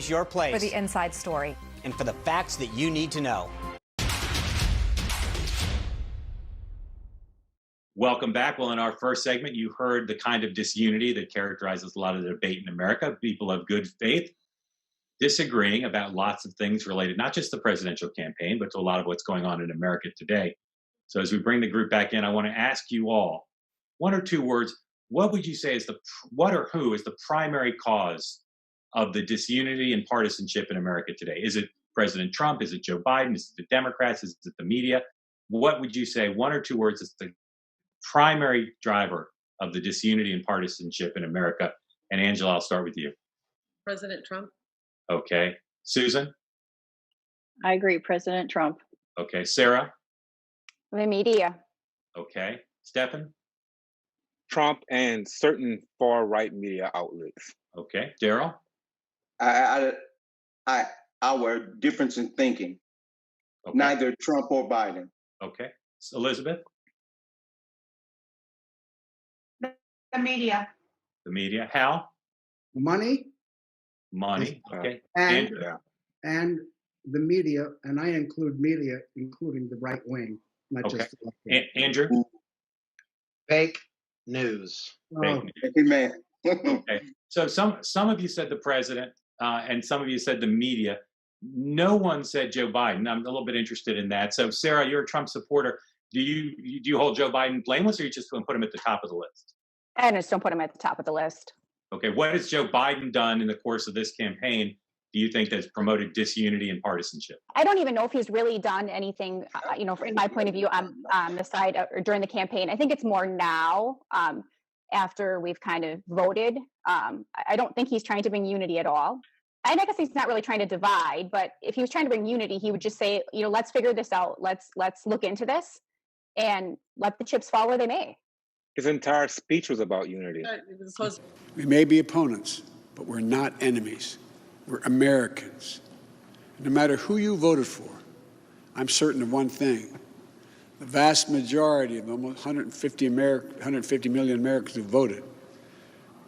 your place. For the inside story. And for the facts that you need to know. Welcome back. Well, in our first segment, you heard the kind of disunity that characterizes a lot of the debate in America. People of good faith disagreeing about lots of things related, not just the presidential campaign, but to a lot of what's going on in America today. So as we bring the group back in, I want to ask you all one or two words. What would you say is what or who is the primary cause of the disunity and partisanship in America today? Is it President Trump? Is it Joe Biden? Is it the Democrats? Is it the media? What would you say, one or two words, is the primary driver of the disunity and partisanship in America? And Angela, I'll start with you. President Trump. Okay. Susan? I agree, President Trump. Okay. Sarah? The media. Okay. Stephen? Trump and certain far-right media outlets. Okay. Daryl? Our difference in thinking. Okay. Neither Trump or Biden. Okay. Elizabeth? The media. The media. Hal? Money. Okay. And Andrew? and the media, and I include media, including the right wing, not Okay. just the left wing. Andrew? Fake news. Fake Oh, news. Amen. Okay. So some of you said the president, and some of you said the media. No one said Joe Biden. I'm a little bit interested in that. So Sarah, you're a Trump supporter. Do you hold Joe Biden blameless, or you just want to put him at the top of the list? And just don't put him at the top of the list. Okay. What has Joe Biden done in the course of this campaign, do you think, that's promoted disunity and partisanship? I don't even know if he's really done anything, in my point of view, on the side or during the campaign. I think it's more now, after we've kind of voted. I don't think he's trying to bring unity at all. And I guess he's not really trying to divide, but if he was trying to bring unity, he would just say, let's figure this out. Let's look into this and let the chips fall where they may. His entire speech was about unity. We may be opponents, but we're not enemies. We're Americans. No matter who you voted for, I'm certain of one thing. The vast majority of almost 150 million Americans who voted,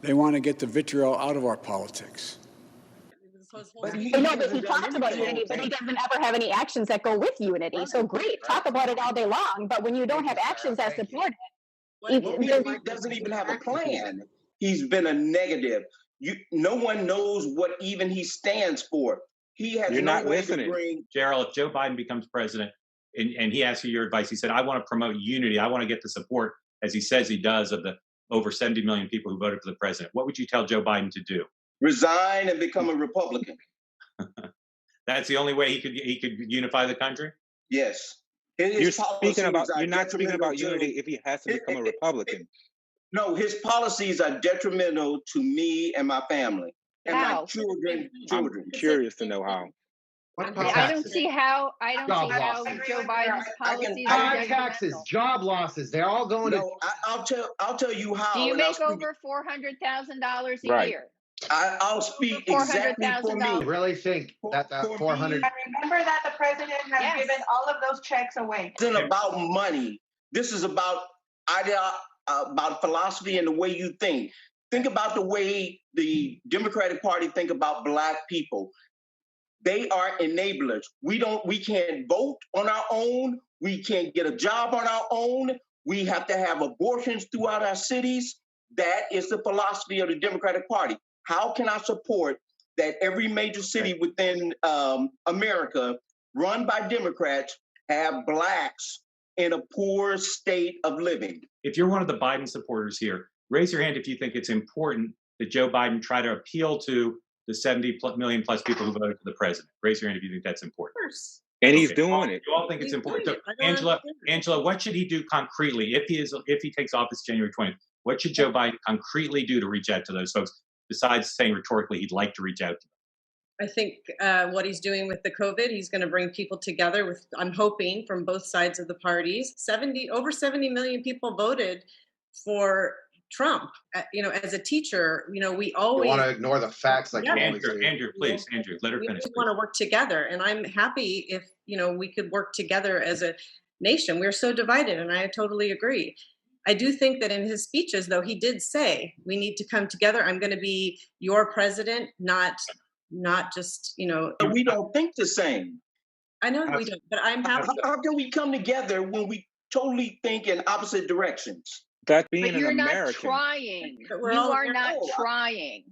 they want to get the vitriol out of our politics. But he talks about unity, but he doesn't ever have any actions that go with unity. So great, talk about it all day long, but when you don't have actions that support it, He doesn't even have a plan. He's been a negative. No one knows what even he stands for. He has You're no not way listening. to bring. Gerald, if Joe Biden becomes president and he asks you your advice, he said, I want to promote unity. I want to get the support, as he says he does, of the over 70 million people who voted for the president. What would you tell Joe Biden to do? Resign and become a Republican. That's the only way he could unify the country? Yes. You're not speaking about unity if he has to become a Republican. No, his policies are detrimental to me and my family and my children. I'm curious to know how. I don't see how Joe Biden's policies are High taxes, detrimental. job losses, they're all going to. No, I'll tell you how. Do you and I'll make speak- over $400,000 a Right. year? I'll speak exactly for I me. really think that For 400. And remember that the president has Yes. given all of those checks away. This isn't about money. This is about about philosophy and the way you think. Think about the way the Democratic Party think about Black people. They are enablers. We can't vote on our own. We can't get a job on our own. We have to have abortions throughout our cities. That is the philosophy of the Democratic Party. How can I support that every major city within America run by Democrats have Blacks in a poor state of living? If you're one of the Biden supporters here, raise your hand if you think it's important that Joe Biden try to appeal to the 70 million plus people who voted for the president. Raise your hand if you think that's important. Of course. And he's Okay. doing it. You all think it's important. So, doing it. I don't Angela, what should he do concretely if he takes office January 20th? What should Joe Biden concretely do to reach out to those folks, besides saying rhetorically he'd like to reach out to them? I think what he's doing with the COVID, he's going to bring people together with, I'm hoping, from both sides of the parties. Over 70 million people voted for Trump. As a teacher, we always You want to ignore the facts like you always do. Andrew, please, Andrew, let her we finish. want to work together, and I'm happy if we could work together as a nation. We're so divided, and I totally agree. I do think that in his speeches, though, he did say we need to come together. I'm going to be your president, not not just, you know, But we don't think the same. I know we don't, but I'm happy. How can we come together when we totally think in opposite directions? That's being But an you're not American. trying. But we're You all are here. not No, trying.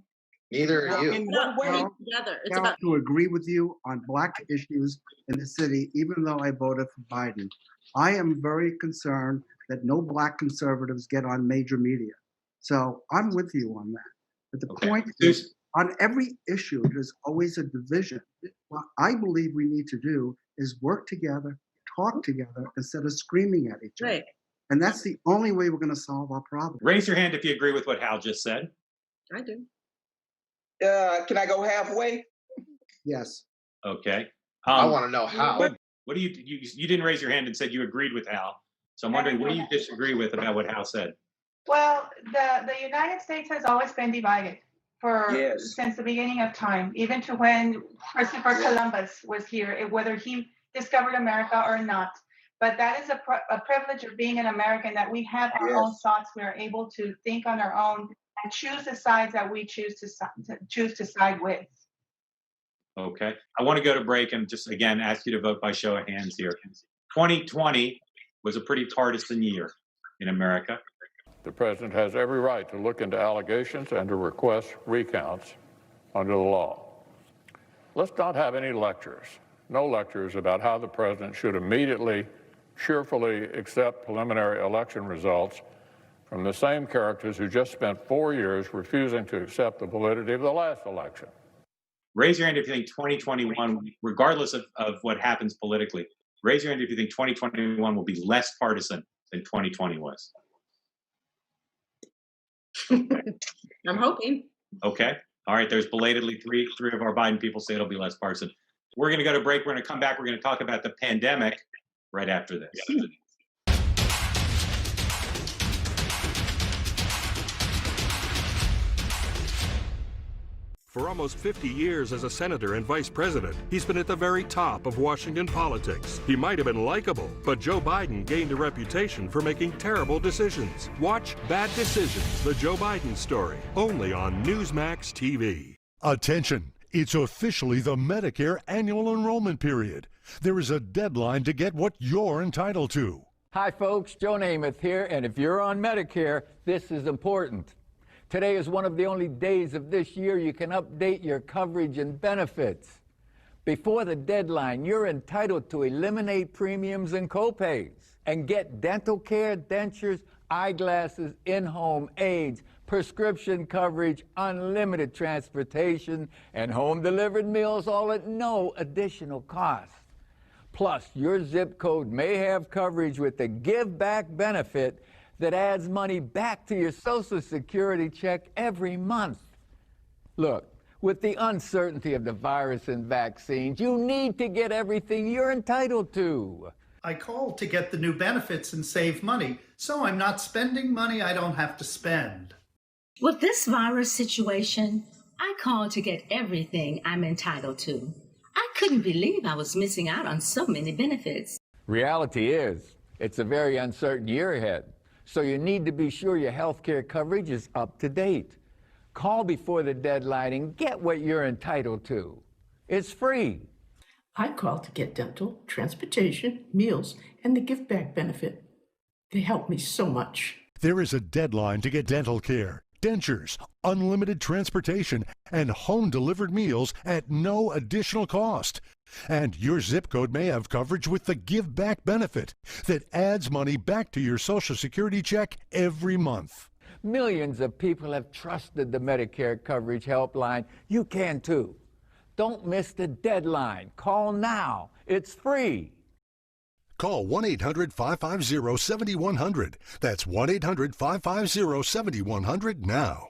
Neither are you. In what way? Together. It's Now, about to agree with you on black issues in the city, even though I voted for Biden. I am very concerned that no black conservatives get on major media. So I'm with you on that. But the Okay. point is, on every issue, there's always a division. What I believe we need to do is work together, talk together, instead of screaming at each other. right. And that's the only way we're going to solve our problem. Raise your hand if you agree with what Hal just said. I do. Can I go halfway? Yes. Okay. I want to know how. What do you didn't raise your hand and said you agreed with Hal. So I'm wondering, what do you disagree with about what Hal said? Well, the United States has always been divided Yes. since the beginning of time, even to when Christopher Columbus was here, whether he discovered America or not. But that is a privilege of being an American, that we have our own thoughts. We are able to think on our own and choose the sides that we choose to side with. Okay. I want to go to break and just again ask you to vote by show of hands here. 2020 was a pretty partisan year in America. The president has every right to look into allegations and to request recounts under the law. Let's not have any lectures, no lectures about how the president should immediately, cheerfully accept preliminary election results from the same characters who just spent 4 years refusing to accept the validity of the last election. Raise your hand if you think 2021, regardless of what happens politically, raise your hand if you think 2021 will be less partisan than 2020 was. I'm hoping. Okay. All right. There's belatedly three of our Biden people say it'll be less partisan. We're going to go to break. We're going to come back. We're going to talk about the pandemic right after this. For almost 50 years as a senator and vice president, he's been at the very top of Washington politics. He might have been likable, but Joe Biden gained a reputation for making terrible decisions. Watch Bad Decisions, the Joe Biden story, only on Newsmax TV. Attention! It's officially the Medicare annual enrollment period. There is a deadline to get what you're entitled to. Hi folks, Joe Namath here, and if you're on Medicare, this is important. Today is one of the only days of this year you can update your coverage and benefits. Before the deadline, you're entitled to eliminate premiums and copays and get dental care, dentures, eyeglasses, in-home aids, prescription coverage, unlimited transportation, and home-delivered meals, all at no additional cost. Plus, your zip code may have coverage with the Give Back benefit that adds money back to your Social Security check every month. Look, with the uncertainty of the virus and vaccines, you need to get everything you're entitled to. I called to get the new benefits and save money, so I'm not spending money I don't have to spend. With this virus situation, I called to get everything I'm entitled to. I couldn't believe I was missing out on so many benefits. Reality is, it's a very uncertain year ahead. So you need to be sure your health care coverage is up to date. Call before the deadline and get what you're entitled to. It's free. I called to get dental, transportation, meals, and the Give Back benefit. They helped me so much. There is a deadline to get dental care, dentures, unlimited transportation, and home-delivered meals at no additional cost. And your zip code may have coverage with the Give Back benefit that adds money back to your Social Security check every month. Millions of people have trusted the Medicare coverage helpline. You can too. Don't miss the deadline. Call now. It's free. Call 1-800-550-7100. That's 1-800-550-7100 now.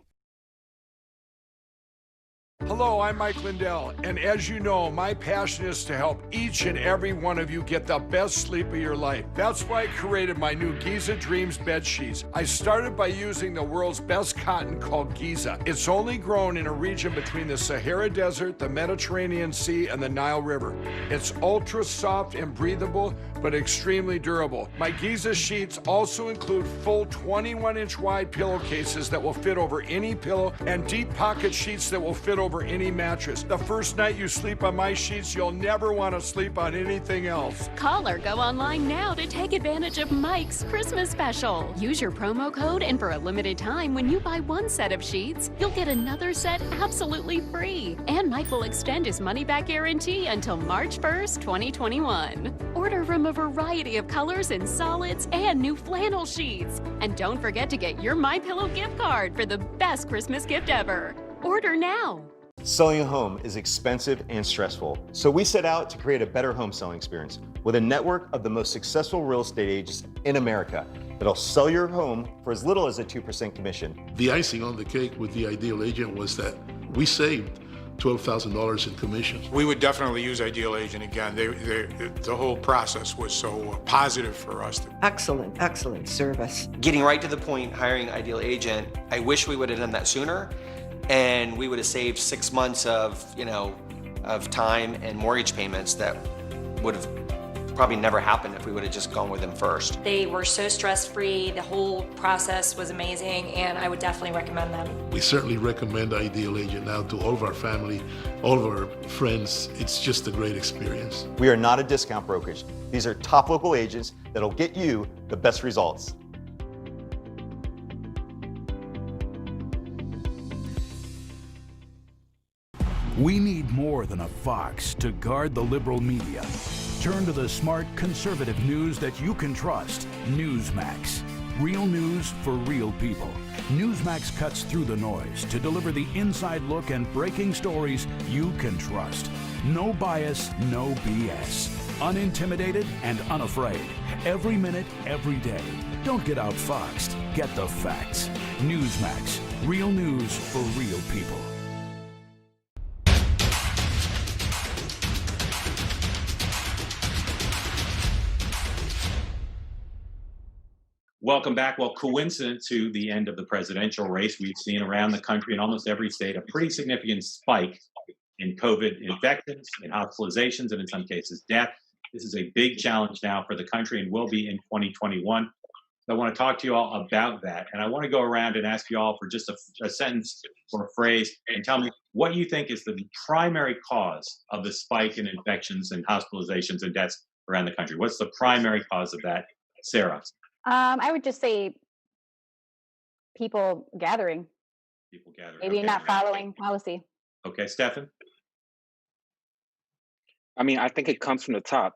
Hello, I'm Mike Lindell, and as you know, my passion is to help each and every one of you get the best sleep of your life. That's why I created my new Giza Dreams bed sheets. I started by using the world's best cotton called Giza. It's only grown in a region between the Sahara Desert, the Mediterranean Sea, and the Nile River. It's ultra soft and breathable, but extremely durable. My Giza sheets also include full 21-inch wide pillowcases that will fit over any pillow and deep pocket sheets that will fit over any mattress. The first night you sleep on my sheets, you'll never want to sleep on anything else. Call or go online now to take advantage of Mike's Christmas special. Use your promo code, and for a limited time, when you buy one set of sheets, you'll get another set absolutely free. And Mike will extend his money-back guarantee until March 1st, 2021. Order from a variety of colors and solids and new flannel sheets. And don't forget to get your MyPillow gift card for the best Christmas gift ever. Order now. Selling a home is expensive and stressful, so we set out to create a better home selling experience with a network of the most successful real estate agents in America that'll sell your home for as little as a 2% commission. The icing on the cake with the Ideal Agent was that we saved $12,000 in commissions. We would definitely use Ideal Agent again. The whole process was so positive for us. Excellent service. Getting right to the point, hiring Ideal Agent, I wish we would have done that sooner, and we would have saved 6 months of time and mortgage payments that would have probably never happened if we would have just gone with them first. They were so stress-free. The whole process was amazing, and I would definitely recommend them. We certainly recommend Ideal Agent now to all of our family, all of our friends. It's just a great experience. We are not a discount brokerage. These are top local agents that'll get you the best results. We need more than a fox to guard the liberal media. Turn to the smart, conservative news that you can trust. Newsmax. Real news for real people. Newsmax cuts through the noise to deliver the inside look and breaking stories you can trust. No bias, no BS. Unintimidated and unafraid. Every minute, every day. Don't get outfoxed. Get the facts. Newsmax. Real news for real people. Welcome back. Well, coincident to the end of the presidential race, we've seen around the country in almost every state a pretty significant spike in COVID infections, in hospitalizations, and in some cases death. This is a big challenge now for the country and will be in 2021. So I want to talk to you all about that. And I want to go around and ask you all for just a sentence or a phrase and tell me what you think is the primary cause of the spike in infections and hospitalizations and deaths around the country. What's the primary cause of that? Sarah? I would just say people gathering. People gathering. Maybe Okay. not following policy. Okay, Stefan? I mean, I think it comes from the top.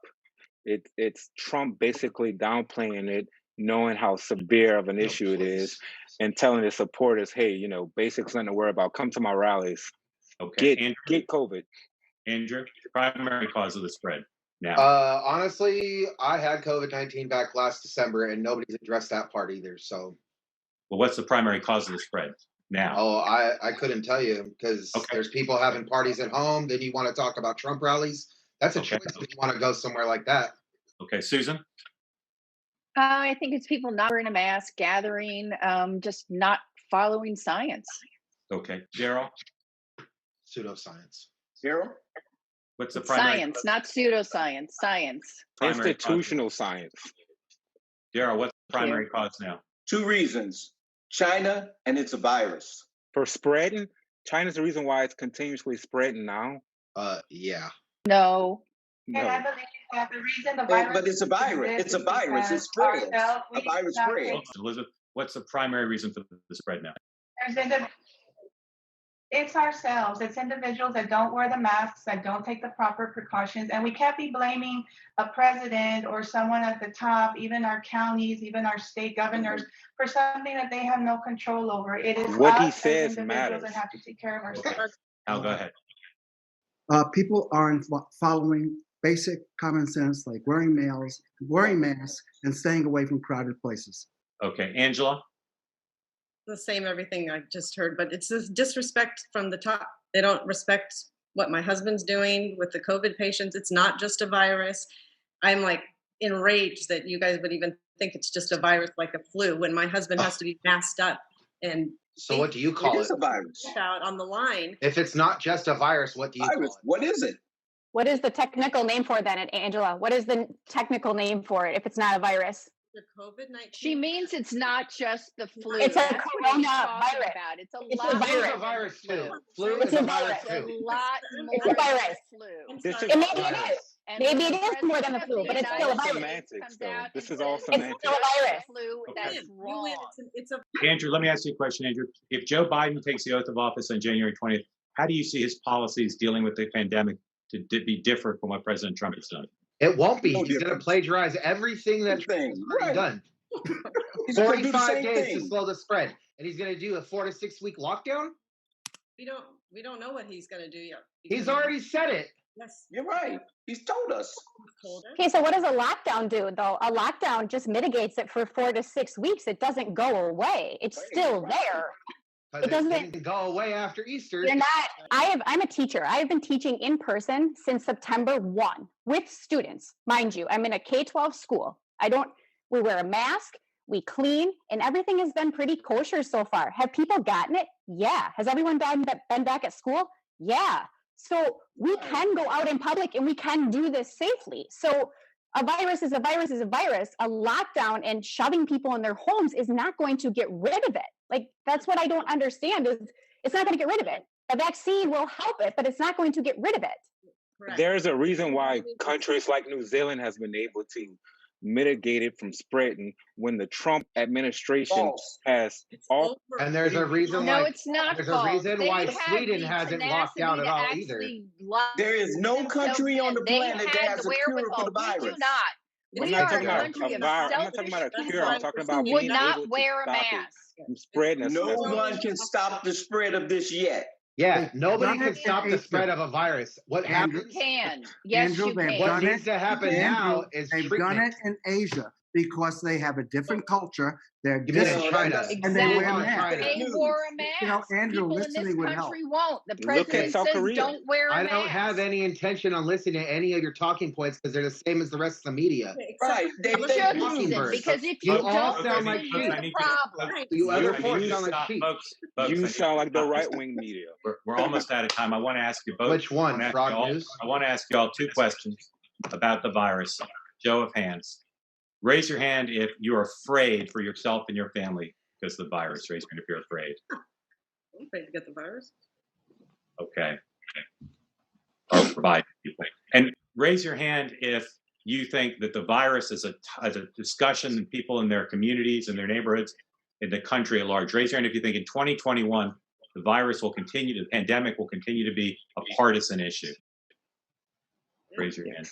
It's Trump basically downplaying it, knowing how severe of an issue it is, and telling his supporters, hey, basically nothing to worry about. Come to my rallies. Okay. Get COVID. Andrew, primary cause of the spread now. Honestly, I had COVID-19 back last December, and nobody's addressed that part either. So, Well, what's the primary cause of the spread now? I couldn't tell you because there's people having parties at home. Then you want to talk about Trump rallies. That's a choice if you want to go somewhere like that. Okay, Susan? I think it's people not wearing a mask, gathering, just not following science. Okay, Daryl? Pseudoscience. Daryl? What's the primary Science, not pseudoscience, science. primary Institutional science. Daryl, what's the primary cause now? 2 reasons. China, and it's a virus. For spreading, China's the reason why it's continuously spreading now. Yeah. No. And I believe that the reason the virus. But it's a virus. It's a virus. It spreads. A virus spreads. Elizabeth, what's the primary reason for the spread now? It's ourselves. It's individuals that don't wear the masks, that don't take the proper precautions. And we can't be blaming a president or someone at the top, even our counties, even our state governors, for something that they have no control over. It is What he us as says individuals matters. that have to take care of ourselves. Al, go ahead. People aren't following basic common sense like wearing masks and staying away from crowded places. Okay, Angela? The same everything I just heard, but it's this disrespect from the top. They don't respect what my husband's doing with the COVID patients. It's not just a virus. I'm like enraged that you guys would even think it's just a virus like a flu when my husband has to be masked up and So what do you call it? It is a virus. out on the line. If it's not just a virus, what do you call it? What is it? What is the technical name for it then, Angela? What is the technical name for it if it's not a virus? The COVID-19. She means it's not just the flu. It's a That's what he's talking coronavirus. about. It's a It's a lot. virus. more It's a virus than the too. flu. Flu It's is a a virus It's a too. lot It's more a virus. than the flu. This is And maybe it virus. is. And Maybe when it the is more than the president flu, of but the it's United still a States virus. semantics, comes though. out This and is all says It's semantics. still a it's virus. the flu, that's You win. wrong. It's a Andrew, let me ask you a question, Andrew. If Joe Biden takes the oath of office on January 20th, how do you see his policies dealing with the pandemic to be different from what President Trump has done? It won't be. No He's going to difference. plagiarize everything that Trump Thing. has already Right. done. He's gonna do the 45 same days to thing. slow the spread. And he's going to do a 4 to 6 week lockdown? we don't know what he's going to do yet. He's already said it. Yes. You're right. He's told us. Told us. Okay, so what does a lockdown do though? A lockdown just mitigates it for 4 to 6 weeks. It doesn't go away. It's still there. Because It doesn't- didn't go away after Easter. You're not. I'm a teacher. I have been teaching in person since September 1 with students. Mind you, I'm in a K-12 school. We wear a mask, we clean, and everything has been pretty kosher so far. Have people gotten it? Yeah. Has everyone been back at school? Yeah. So we can go out in public and we can do this safely. So a virus is a virus is a virus. A lockdown and shoving people in their homes is not going to get rid of it. Like, that's what I don't understand is it's not going to get rid of it. A vaccine will help it, but it's not going to get rid of it. Correct. There's a reason why countries like New Zealand has been able to mitigate it from spreading when the Trump administration False. has all. Over. And there's a reason No, why it's not there's false. a reason They why had Sweden the hasn't locked down tenacity at to all either. actually lock There is no themselves country on in. the They planet that had has the a cure for the wherewithal. We do virus. not. I'm We not are talking a about country a of virus. I'm not talking about a selfish cure. I'm talking about who would being not able to wear a stop it mask. from spreading. No That's one can stop the spread of this yet. Yeah, nobody done can it in stop the Asia. spread of a virus. What Andrew, happens? Can. Yes, Andrew, you they've can. What done needs it. to happen Andrew, now is they've treatment. done it in Asia because they have a different culture. They're You mean in different. China? And they wear Exactly. masks. They wore a mask. You know, Andrew, People in this listening would help. country won't. The Look at president South says Korea. don't wear a I mask. don't have any intention on listening to any of your talking points because they're the same as the rest of the media. Right. They You think shouldn't mockingbirds. listen, because if You you all don't sound listen, like you sheep. have a problem. Right. You other You- four you sound like stop, sheep. folks, I You need sound like the to stop right this. wing media. We're almost out of time. I want to ask you both. Which one? I wanna ask Frog you all- News? I want to ask you all two questions about the virus. Show of hands. Raise your hand if you're afraid for yourself and your family because of the virus. Raise your hand if you're afraid. I'm afraid to get the virus. Okay. Or provide people. And raise your hand if you think that the virus is a discussion in people in their communities and their neighborhoods, in the country at large. Raise your hand if you think in 2021 the virus will continue, the pandemic will continue to be a partisan issue. Raise your hand.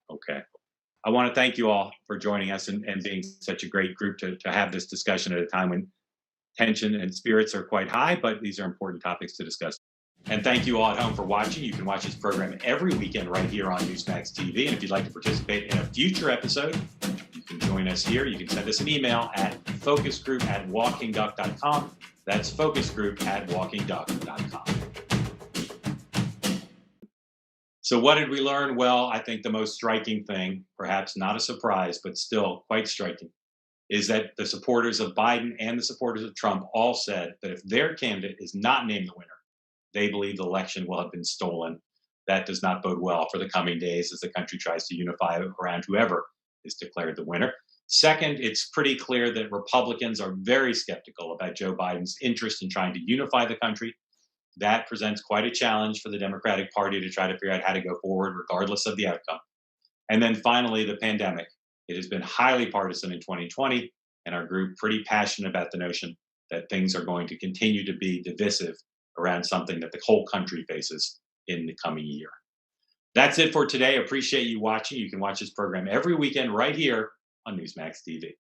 Okay. I want to thank you all for joining us and being such a great group to have this discussion at a time when tension and spirits are quite high, but these are important topics to discuss. And thank you all at home for watching. You can watch this program every weekend right here on Newsmax TV. And if you'd like to participate in a future episode, you can join us here. You can send us an email at focusgroup@walkingduck.com. That's focusgroup@walkingduck.com. So what did we learn? Well, I think the most striking thing, perhaps not a surprise, but still quite striking, is that the supporters of Biden and the supporters of Trump all said that if their candidate is not named the winner, they believe the election will have been stolen. That does not bode well for the coming days as the country tries to unify around whoever is declared the winner. Second, it's pretty clear that Republicans are very skeptical about Joe Biden's interest in trying to unify the country. That presents quite a challenge for the Democratic Party to try to figure out how to go forward regardless of the outcome. And then finally, the pandemic. It has been highly partisan in 2020, and our group pretty passionate about the notion that things are going to continue to be divisive around something that the whole country faces in the coming year. That's it for today. Appreciate you watching. You can watch this program every weekend right here on Newsmax TV.